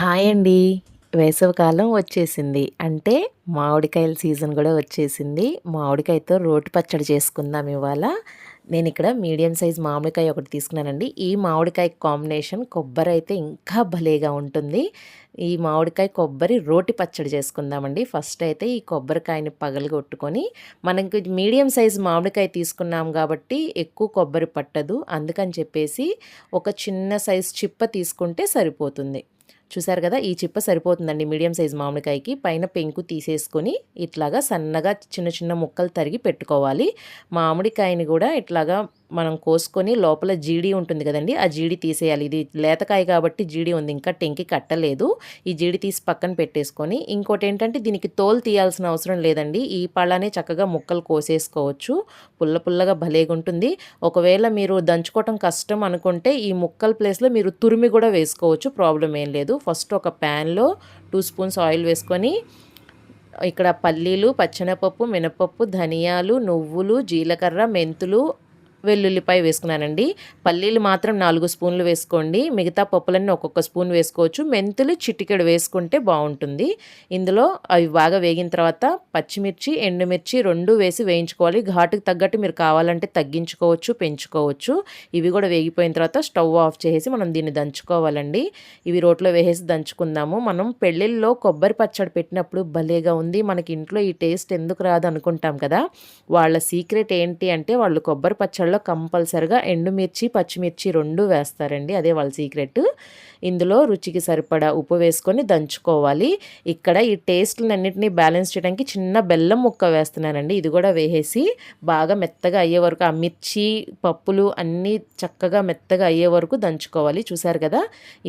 Hi అండి. వేసవికాలం వచ్చేసింది. అంటే మామిడికాయల సీజన్ గూడా వచ్చేసింది. మామిడికాయతో రోటి పచ్చడి చేసుకుందాం ఇవాళ. నేనిక్కడ మీడియం సైజ్ మామిడికాయ ఒకటి తీసుకున్నానండి. ఈ మామిడికాయ కాంబినేషన్ కొబ్బరైతే ఇంకా భలేగా ఉంటుంది. ఈ మామిడికాయ, కొబ్బరి రోటి పచ్చడి చేసుకుందామండి. ఫస్ట్ అయితే ఈ కొబ్బరికాయని పగలగొట్టుకొని, మనకి మీడియం సైజ్ మామిడికాయ తీసుకున్నాం గాబట్టి ఎక్కువ కొబ్బరి పట్టదు. అందుకని చెప్పేసి ఒక చిన్న సైజ్ చిప్ప తీసుకుంటే సరిపోతుంది. చూసారు కదా, ఈ చిప్ప సరిపోతుందండి మీడియం సైజ్ మామిడికాయకి. పైన పెంకు తీసేసుకొని ఇట్లాగా సన్నగా చిన్న చిన్న ముక్కలు తరిగి పెట్టుకోవాలి. మామిడికాయని కూడా ఇట్లాగా మనం కోసుకొని లోపల జీడి ఉంటుంది కదండి, ఆ జీడి తీసేయాలి. ఇది లేతకాయ కాబట్టి జీడి ఉంది, ఇంకా టెంకి కట్టలేదు. ఈ జీడి తీసి పక్కన పెట్టేసుకొని, ఇంకోటి ఏంటంటే దీనికి తోలు తీయాల్సిన అవసరం లేదండి. ఈ పళ్ళనే చక్కగా ముక్కలు కోసేసుకోవచ్చు. పుల్ల పుల్లగా భలేగా ఉంటుంది. ఒకవేళ మీరు దంచుకోవటం కష్టం అనుకుంటే ఈ ముక్కల ప్లేస్లో మీరు తురిమి కూడా వేసుకోవచ్చు, ప్రాబ్లం ఏం లేదు. ఫస్ట్ ఒక ప్యాన్లో 2 స్పూన్స్ ఆయిల్ వేసుకొని, ఇక్కడ పల్లీలు, పచ్చెనపప్పు, మినపప్పు, ధనియాలు, నువ్వులు, జీలకర్ర, మెంతులు, వెల్లుల్లిపాయ వేసుకున్నానండి. పల్లీలు మాత్రం 4 స్పూన్లు వేసుకోండి. మిగతా పప్పులన్నీ ఒక్కొక్క స్పూన్ వేసుకోవచ్చు. మెంతులు చిటికెడు వేసుకుంటే బాగుంటుంది. ఇందులో అవి బాగా వేగిన తర్వాత పచ్చిమిర్చి, ఎండుమిర్చి 2 వేసి వేయించుకోవాలి. ఘాటుకు తగ్గట్టు మీరు కావాలంటే తగ్గించుకోవచ్చు, పెంచుకోవచ్చు. ఇవి కూడా వేగిపోయిన తర్వాత స్టవ్ ఆఫ్ చేసి మనం దీన్ని దంచుకోవాలండి. ఇవి రోట్లో వేసేసి దంచుకుందాము. మనం పెళ్ళిళ్ళలో కొబ్బరి పచ్చడి పెట్టినప్పుడు భలేగా ఉంది, మనకి ఇంట్లో ఈ టేస్ట్ ఎందుకు రాదు అనుకుంటాం కదా. వాళ్ళ సీక్రెట్ ఏంటి అంటే, వాళ్ళు కొబ్బరి పచ్చడిలో కంపల్సరిగా ఎండుమిర్చి, పచ్చిమిర్చి 2 వేస్తారండి. అదే వాళ్ళ సీక్రెట్. ఇందులో రుచికి సరిపడా ఉప్పు వేసుకొని దంచుకోవాలి. ఇక్కడ ఈ టేస్ట్లన్నింటినీ బ్యాలెన్స్ చేయడానికి చిన్న బెల్లం ముక్క వేస్తున్నానండి. ఇది కూడా వేసేసి బాగా మెత్తగా అయ్యే వరకు, ఆ మిర్చి, పప్పులు అన్నీ చక్కగా మెత్తగా అయ్యే వరకు దంచుకోవాలి. చూసారు కదా,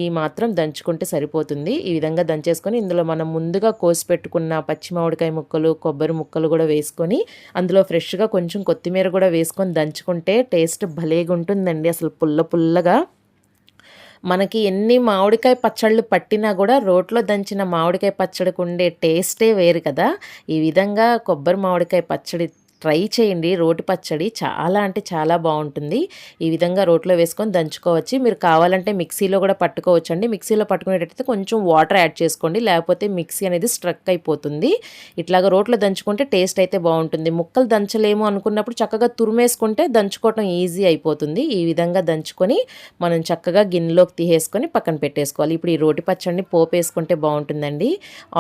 ఈ మాత్రం దంచుకుంటే సరిపోతుంది. ఈ విధంగా దంచేసుకొని ఇందులో మనం ముందుగా కోసి పెట్టుకున్న పచ్చి మామిడికాయ ముక్కలు, కొబ్బరి ముక్కలు కూడా వేసుకొని, అందులో ఫ్రెష్గా కొంచెం కొత్తిమీర కూడా వేసుకొని దంచుకుంటే టేస్ట్ భలేగా ఉంటుందండి. అసలు పుల్ల పుల్లగా. మనకి ఎన్ని మామిడికాయ పచ్చళ్ళు పట్టినా కూడా రోట్లో దంచిన మామిడికాయ పచ్చడికి ఉండే టేస్టే వేరు కదా. ఈ విధంగా కొబ్బరి మామిడికాయ పచ్చడి ట్రై చేయండి. రోటి పచ్చడి చాలా అంటే చాలా బాగుంటుంది. ఈ విధంగా రోట్లో వేసుకొని దంచుకోవచ్చు. మీరు కావాలంటే మిక్సీలో కూడా పట్టుకోవచ్చు అండి. మిక్సీలో పట్టుకునేటట్టయితే కొంచెం వాటర్ యాడ్ చేసుకోండి, లేకపోతే మిక్సీ అనేది స్ట్రక్ అయిపోతుంది. ఇట్లాగ రోట్లో దంచుకుంటే టేస్ట్ అయితే బాగుంటుంది. ముక్కలు దంచలేము అనుకున్నప్పుడు చక్కగా తురిమేసుకుంటే దంచుకోవటం ఈజీ అయిపోతుంది. ఈ విధంగా దంచుకొని మనం చక్కగా గిన్నెలోకి తీసేసుకొని పక్కన పెట్టేసుకోవాలి. ఇప్పుడు ఈ రోటి పచ్చడిని పోపు వేసుకుంటే బాగుంటుందండి.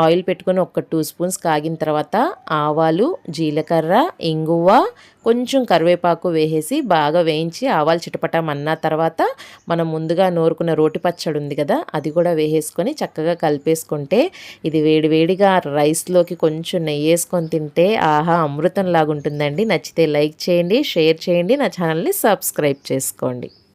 ఆయిల్ పెట్టుకొని ఒక 2 స్పూన్స్ కాగిన తర్వాత ఆవాలు, జీలకర్ర, ఇంగువ, కొంచెం కరివేపాకు వేసేసి బాగా వేయించి ఆవాలు చిటపటమన్న తర్వాత మనం ముందుగా నూరుకున్న రోటి పచ్చడి ఉంది కదా, అది కూడా వేసేసుకొని చక్కగా కలిపేసుకుంటే ఇది వేడివేడిగా రైస్లోకి కొంచెం నెయ్యి వేసుకొని తింటే ఆహా అమృతం లాగుంటుందండి. నచ్చితే లైక్ చేయండి, షేర్ చేయండి, నా ఛానల్ని సబ్స్క్రైబ్ చేసుకోండి.